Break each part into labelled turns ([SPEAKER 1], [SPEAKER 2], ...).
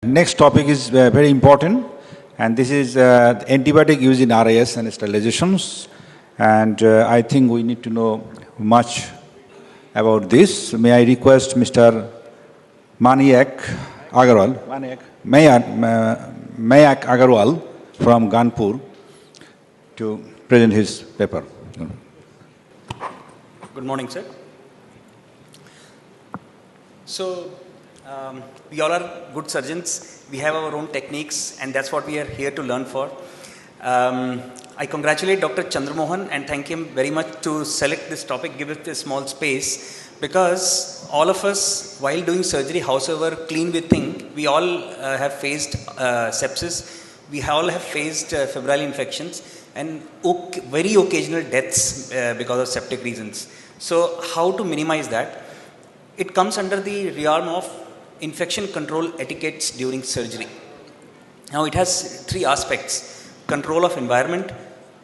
[SPEAKER 1] Next topic is very important, and this is antibiotic use in RIS and sterilizations. And I think we need to know much about this. May I request Mr. Maniak Agarwal, Mayak Agarwal from Kanpur to present his paper.
[SPEAKER 2] Good morning, sir. So, we all are good surgeons. We have our own techniques, and that's what we are here to learn for. I congratulate Dr. Chandramohan and thank him very much to select this topic, give it a small space, because all of us, while doing surgery, howsoever clean we think, we all have faced sepsis, we all have faced febrile infections, and very occasional deaths because of septic reasons. So, how to minimize that? It comes under the realm of infection control etiquettes during surgery. Now, it has three aspects: control of environment,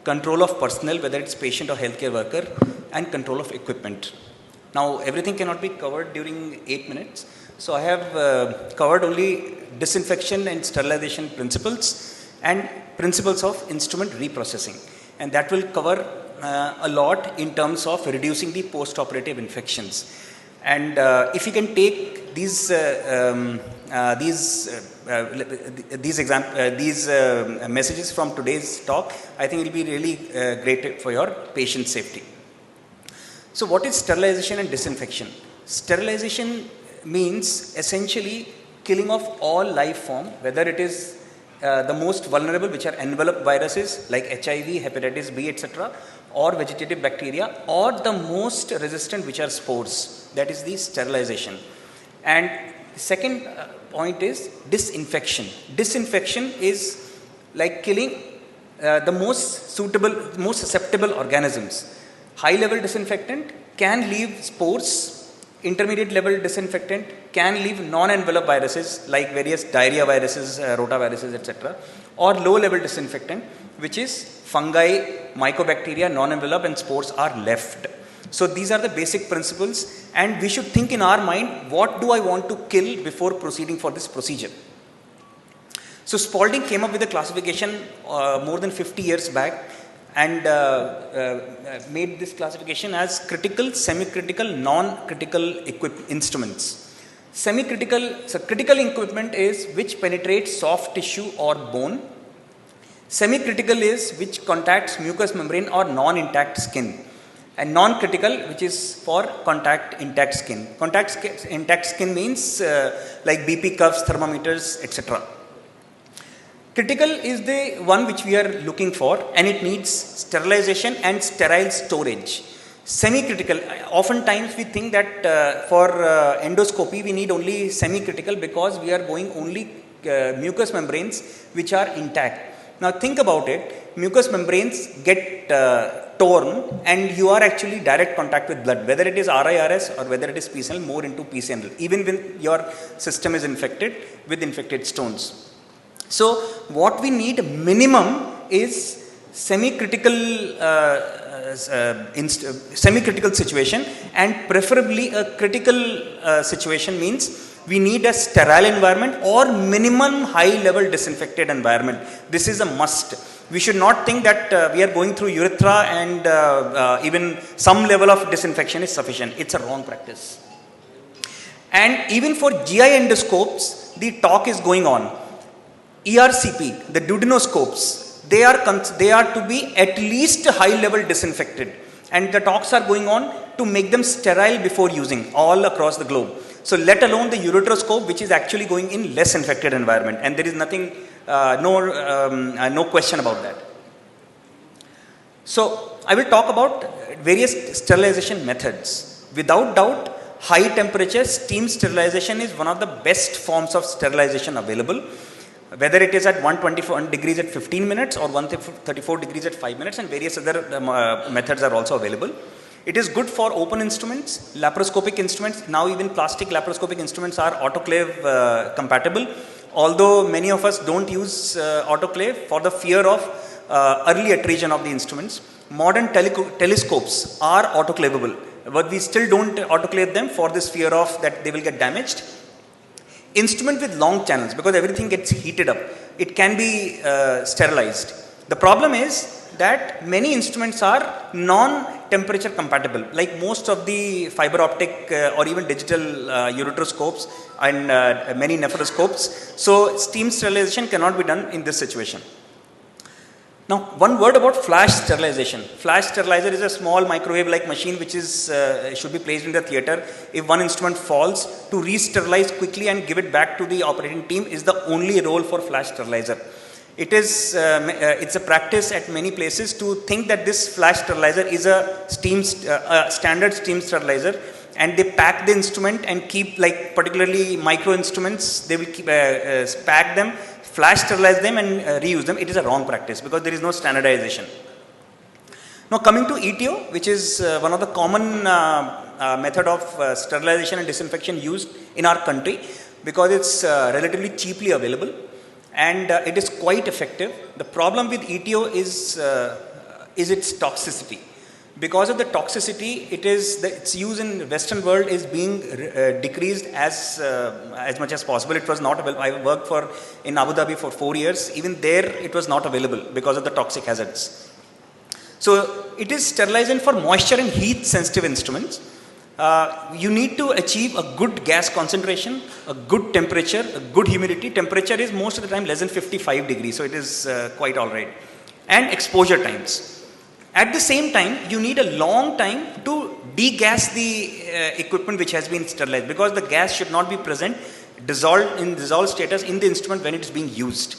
[SPEAKER 2] control of personnel, whether it's patient or healthcare worker, and control of equipment. Now, everything cannot be covered during 8 minutes. So, I have covered only disinfection and sterilization principles and principles of instrument reprocessing. And that will cover a lot in terms of reducing the post-operative infections. And if you can take these messages from today's talk, I think it will be really great for your patient safety. So, what is sterilization and disinfection? Sterilization means essentially killing of all life form, whether it is the most vulnerable, which are enveloped viruses like HIV, hepatitis B, etc., or vegetative bacteria, or the most resistant, which are spores. That is the sterilization. And the second point is disinfection. Disinfection is like killing the most susceptible organisms. High level disinfectant can leave spores. Intermediate level disinfectant can leave non-enveloped viruses like various diarrhea viruses, rotaviruses, etc. Or low level disinfectant, which is fungi, mycobacteria, non-enveloped, and spores are left. So these are the basic principles, and we should think in our mind, what do I want to kill before proceeding for this procedure? So Spalding came up with a classification more than 50 years back, and made this classification as critical, semi-critical, non-critical instruments. Semi-critical, so critical equipment is which penetrates soft tissue or bone. Semi-critical is which contacts mucous membrane or non-intact skin. And non-critical, which is for contact intact skin. Intact skin means like BP cuffs, thermometers, etc. Critical is the one which we are looking for, and it needs sterilization and sterile storage. Semi-critical, oftentimes we think that for endoscopy we need only semi-critical because we are going only mucous membranes which are intact. Now think about it, mucous membranes get torn and you are actually direct contact with blood, whether it is RIRS or whether it is PCNL, more into PCNL, even when your system is infected with infected stones. So what we need minimum is semi-critical situation, and preferably a critical situation means we need a sterile environment or minimum high level disinfected environment. This is a must. We should not think that we are going through urethra and even some level of disinfection is sufficient. It's a wrong practice. And even for GI endoscopes, the talk is going on. ERCP, the duodenoscopes, they are to be at least high level disinfected, and the talks are going on to make them sterile before using all across the globe. So let alone the ureteroscope, which is actually going in less infected environment, and there is nothing, no question about that. So I will talk about various sterilization methods. Without doubt, high temperature steam sterilization is one of the best forms of sterilization available, whether it is at 121 degrees at 15 minutes or 134 degrees at 5 minutes, and various other methods are also available. It is good for open instruments, laparoscopic instruments. Now even plastic laparoscopic instruments are autoclave compatible, although many of us don't use autoclave for the fear of early attrition of the instruments. Modern telescopes are autoclavable, but we still don't autoclave them for this fear of that they will get damaged. instrument with long channels, because everything gets heated up, it can be sterilized. The problem is that many instruments are non-temperature compatible, like most of the fiber optic or even digital ureteroscopes and many nephroscopes. So steam sterilization cannot be done in this situation. Now, one word about flash sterilization. Flash sterilizer is a small microwave-like machine which is should be placed in the theater. If one instrument falls, to re-sterilize quickly and give it back to the operating team is the only role for flash sterilizer. It is it's a practice at many places to think that this flash sterilizer is a standard steam sterilizer, and they pack the instrument and keep, like particularly micro instruments, they will keep pack them, flash sterilize them and reuse them. It is a wrong practice because there is no standardization. Now coming to ETO, which is one of the common method of sterilization and disinfection used in our country, because it's relatively cheaply available and it is quite effective. The problem with ETO is its toxicity. Because of the toxicity, its use in Western world is being decreased as much as possible. It was not available. I worked in Abu Dhabi for 4 years. Even there, it was not available because of the toxic hazards. So it is sterilizing for moisture and heat sensitive instruments. You need to achieve a good gas concentration, a good temperature, a good humidity. Temperature is most of the time less than 55 degrees, so it is quite all right. And exposure times. At the same time, you need a long time to degas the equipment which has been sterilized, because the gas should not be present dissolved status in the instrument when it is being used.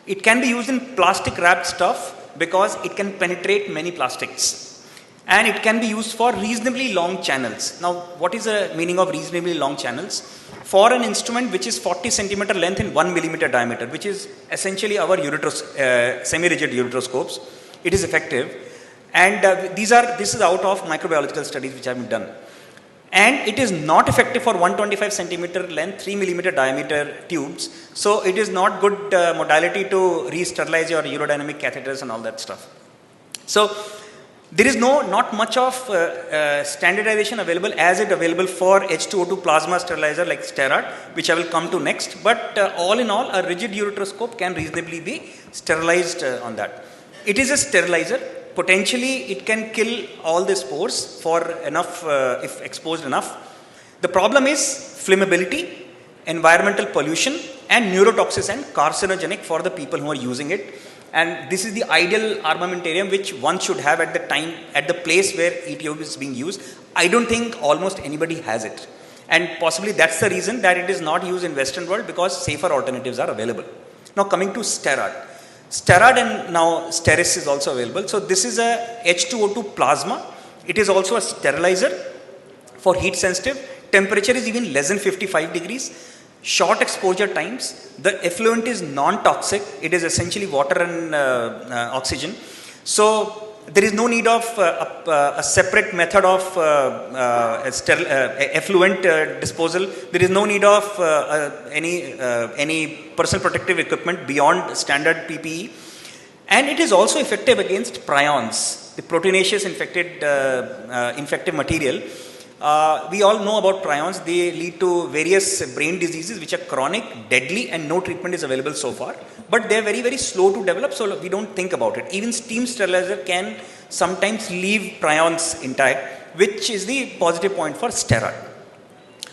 [SPEAKER 2] It can be used in plastic wrapped stuff because it can penetrate many plastics, and it can be used for reasonably long channels. Now, what is the meaning of reasonably long channels? For an instrument which is 40 centimeter length and 1 millimeter diameter, which is essentially our semi-rigid ureteroscopes, it is effective. And this is out of microbiological studies which have been done. And it is not effective for 125 centimeter length, 3 millimeter diameter tubes. So it is not good modality to re-sterilize your urodynamic catheters and all that stuff. So there is not much of standardization available as it available for H2O2 plasma sterilizer like Sterart, which I will come to next. But all in all, a rigid ureteroscope can reasonably be sterilized on that. It is a sterilizer. Potentially, it can kill all the spores for enough, if exposed enough. The problem is flammability, environmental pollution, and neurotoxic and carcinogenic for the people who are using it. And this is the ideal armamentarium which one should have at the place where ETO is being used. I don't think almost anybody has it. And possibly that's the reason that it is not used in Western world, because safer alternatives are available. Now coming to Sterart. Sterart and now Steris is also available. So this is a H2O2 plasma. It is also a sterilizer for heat sensitive. Temperature is even less than 55 degrees. Short exposure times. The effluent is non-toxic. It is essentially water and oxygen. So there is no need of a separate method of effluent disposal. There is no need of any personal protective equipment beyond standard PPE. And it is also effective against prions, the proteinaceous infective material. We all know about prions. They lead to various brain diseases which are chronic, deadly, and no treatment is available so far. But they are very, very slow to develop, so we don't think about it. Even steam sterilizer can sometimes leave prions intact, which is the positive point for Sterart.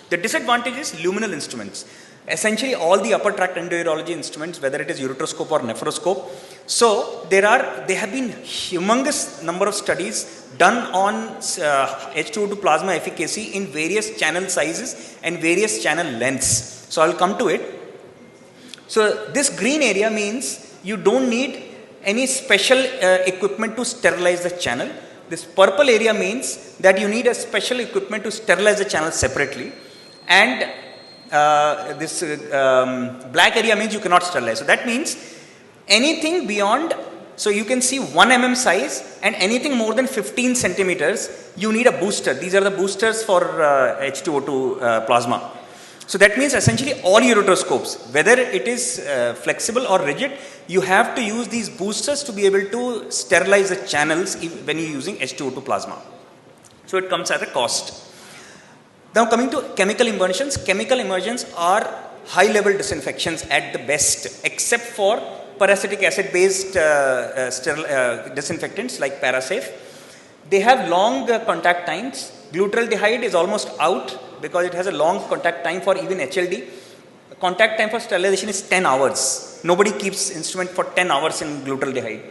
[SPEAKER 2] The disadvantage is luminal instruments. Essentially all the upper tract endourology instruments, whether it is ureteroscope or nephroscope. So there have been humongous number of studies done on H2O2 plasma efficacy in various channel sizes and various channel lengths. So I will come to it. So this green area means you don't need any special equipment to sterilize the channel. This purple area means that you need a special equipment to sterilize the channel separately. And this black area means you cannot sterilize. So that means anything beyond, so you can see 1 mm size and anything more than 15 centimeters, you need a booster. These are the boosters for H2O2 plasma. So that means essentially all ureteroscopes, whether it is flexible or rigid, you have to use these boosters to be able to sterilize the channels when you're using H2O2 plasma. So it comes at a cost. Now coming to chemical immersions are high-level disinfections at the best, except for peracetic acid-based disinfectants like Parasafe. They have long contact times. Glutaraldehyde is almost out because it has a long contact time for even HLD. Contact time for sterilization is 10 hours. Nobody keeps instrument for 10 hours in glutaraldehyde.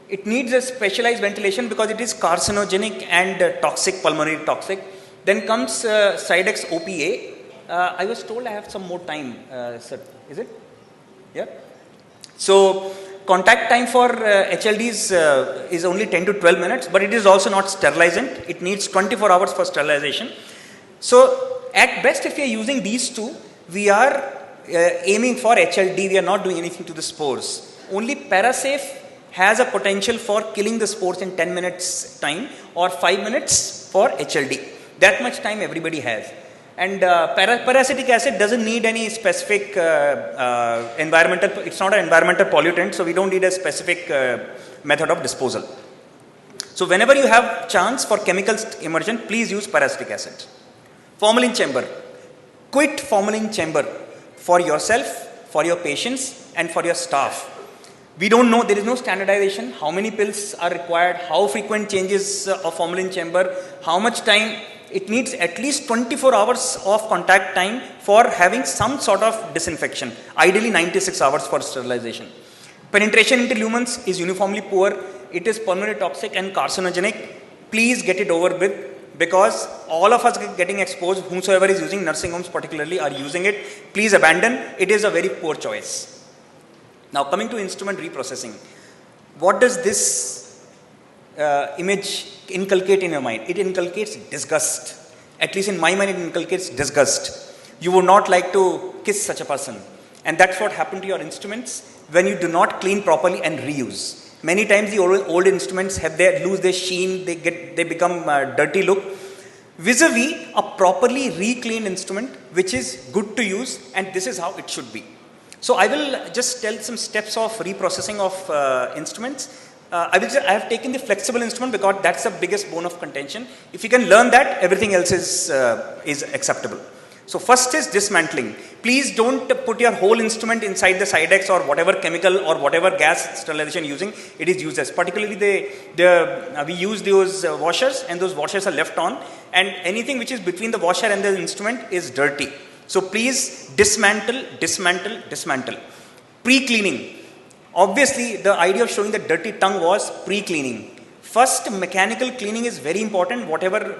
[SPEAKER 2] It needs a specialized ventilation because it is carcinogenic and toxic, pulmonary toxic. Then comes Sidex OPA. I was told I have some more time, sir. Is it? Yeah. So contact time for HLDs is only 10 to 12 minutes, but it is also not sterilizant. It needs 24 hours for sterilization. So at best, if we are using these two, we are aiming for HLD. We are not doing anything to the spores. Only Parasafe has a potential for killing the spores in 10 minutes time or 5 minutes for HLD. That much time everybody has. And peracetic acid doesn't need any specific environmental, it's not an environmental pollutant, so we don't need a specific method of disposal. So whenever you have chance for chemical immersion, please use peracetic acid. Formalin chamber. Quit formalin chamber for yourself, for your patients, and for your staff. We don't know, there is no standardization, how many pills are required, how frequent changes of formalin chamber, how much time. It needs at least 24 hours of contact time for having some sort of disinfection, ideally 96 hours for sterilization. Penetration into lumens is uniformly poor. It is pulmonary toxic and carcinogenic. Please get it over with, because all of us getting exposed, whomsoever is using, nursing homes particularly are using it. Please abandon. It is a very poor choice. Now coming to instrument reprocessing. What does this image inculcate in your mind? It inculcates disgust. At least in my mind, it inculcates disgust. You would not like to kiss such a person. And that's what happened to your instruments when you do not clean properly and reuse. Many times the old instruments lose their sheen, they become dirty look. Vis-a-vis a properly re-cleaned instrument, which is good to use, and this is how it should be. So I will just tell some steps of reprocessing of instruments. I have taken the flexible instrument because that's the biggest bone of contention. If you can learn that, everything else is acceptable. So first is dismantling. Please don't put your whole instrument inside the Sidex or whatever chemical or whatever gas sterilization using. It is useless. Particularly we use those washers, and those washers are left on, and anything which is between the washer and the instrument is dirty. So please dismantle. Pre-cleaning. Obviously, the idea of showing the dirty tongue was pre-cleaning. First, mechanical cleaning is very important. Whatever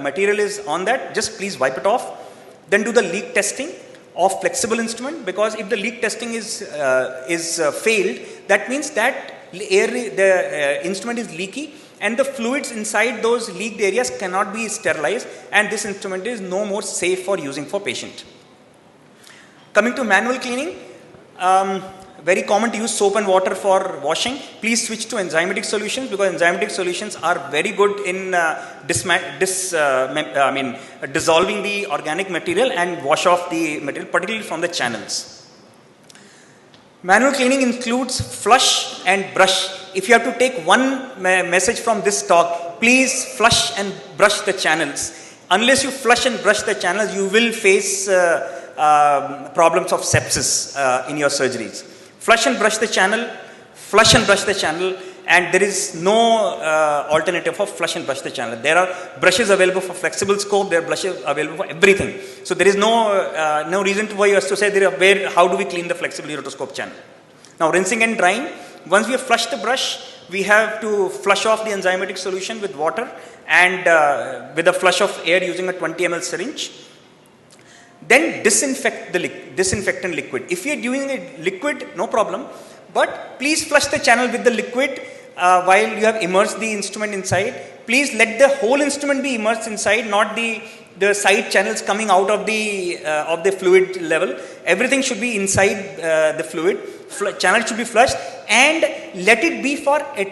[SPEAKER 2] material is on that, just please wipe it off. Then do the leak testing of flexible instrument, because if the leak testing is failed, that means that the instrument is leaky and the fluids inside those leaked areas cannot be sterilized, and this instrument is no more safe for using for patient. Coming to manual cleaning. Very common to use soap and water for washing. Please switch to enzymatic solutions, because enzymatic solutions are very good in dissolving the organic material and wash off the material, particularly from the channels. Manual cleaning includes flush and brush. If you have to take one message from this talk, please flush and brush the channels. Unless you flush and brush the channels, you will face problems of sepsis in your surgeries. Flush and brush the channel, and there is no alternative for flush and brush the channel. There are brushes available for flexible scope, there are brushes available for everything. So there is no reason for us to say how do we clean the flexible urotoscope channel. Now rinsing and drying. Once we have flushed the brush, we have to flush off the enzymatic solution with water and with a flush of air using a 20 ml syringe. Then disinfect the disinfectant liquid. If you are doing a liquid, no problem, but please flush the channel with the liquid while you have immersed the instrument inside. Please let the whole instrument be immersed inside, not the side channels coming out of the fluid level. Everything should be inside the fluid. Channel should be flushed, and let it be for a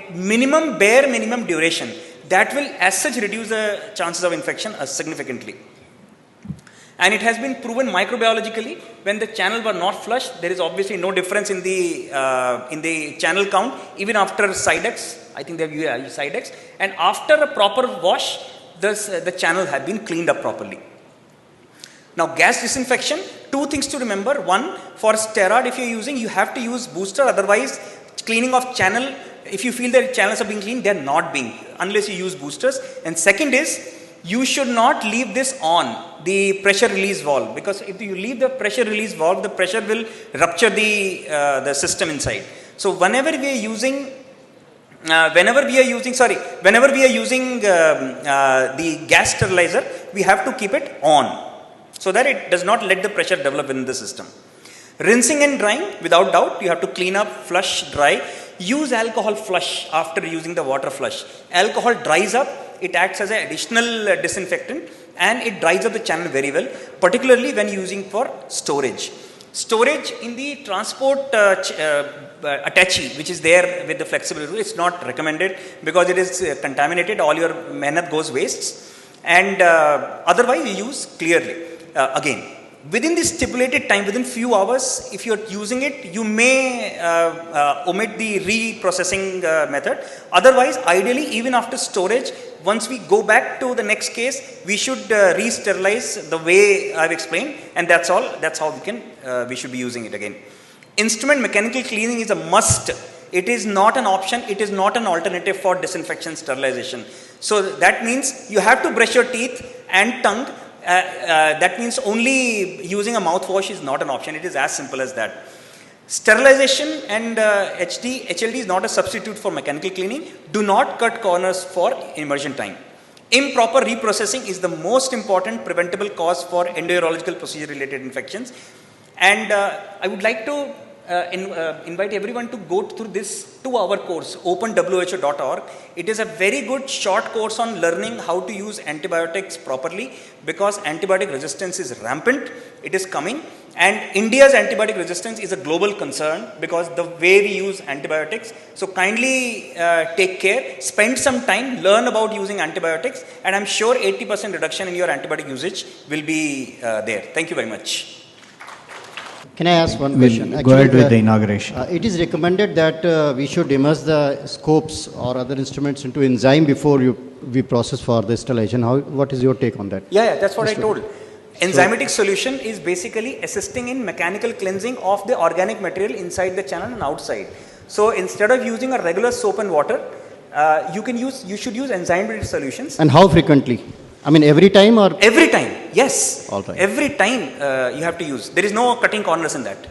[SPEAKER 2] bare minimum duration. That will as such reduce the chances of infection significantly. And it has been proven microbiologically, when the channels were not flushed, there is obviously no difference in the channel count, even after Sidex. I think they have used Sidex. And after a proper wash, the channel had been cleaned up properly. Now, gas disinfection, two things to remember. One, for steroid, if you're using, you have to use booster, otherwise, cleaning of channel, if you feel that channels are being cleaned, they're not being, unless you use boosters. And second is, you should not leave this on, the pressure release valve, because if you leave the pressure release valve, the pressure will rupture the system inside. So, whenever we are using the gas sterilizer, we have to keep it on, so that it does not let the pressure develop in the system. Rinsing and drying, without doubt, you have to clean up, flush, dry. Use alcohol flush after using the water flush. Alcohol dries up, it acts as an additional disinfectant, and it dries up the channel very well, particularly when using for storage. Storage in the transport attache, which is there with the flexible rule, it's not recommended because it is contaminated, all your mehnat goes wastes, and otherwise you use clearly. Again, within the stipulated time, within few hours, if you're using it, you may omit the reprocessing method. Otherwise, ideally, even after storage, once we go back to the next case, we should re-sterilize the way I've explained, and that's all. That's how we should be using it again. Instrument mechanical cleaning is a must. It is not an option. It is not an alternative for disinfection sterilization. So that means you have to brush your teeth and tongue. That means only using a mouthwash is not an option. It is as simple as that. Sterilization and HLD is not a substitute for mechanical cleaning. Do not cut corners for immersion time. Improper reprocessing is the most important preventable cause for endourological procedure related infections. And I would like to invite everyone to go through this 2-hour course, openwho.org. It is a very good short course on learning how to use antibiotics properly, because antibiotic resistance is rampant, it is coming, and India's antibiotic resistance is a global concern because the way we use antibiotics. So kindly take care, spend some time, learn about using antibiotics, and I'm sure 80% reduction in your antibiotic usage will be there. Thank you very much.
[SPEAKER 3] Can I ask one question?
[SPEAKER 4] We'll go ahead with the inauguration.
[SPEAKER 3] It is recommended that we should immerse the scopes or other instruments into enzyme before we process for the sterilization. What is your take on that?
[SPEAKER 2] Yeah, that's what I told. Enzymatic solution is basically assisting in mechanical cleansing of the organic material inside the channel and outside. So instead of using a regular soap and water, you should use enzymatic solutions.
[SPEAKER 3] And how frequently? I mean, every time or?
[SPEAKER 2] Every time, yes.
[SPEAKER 3] All right.
[SPEAKER 2] Every time you have to use. There is no cutting corners in that.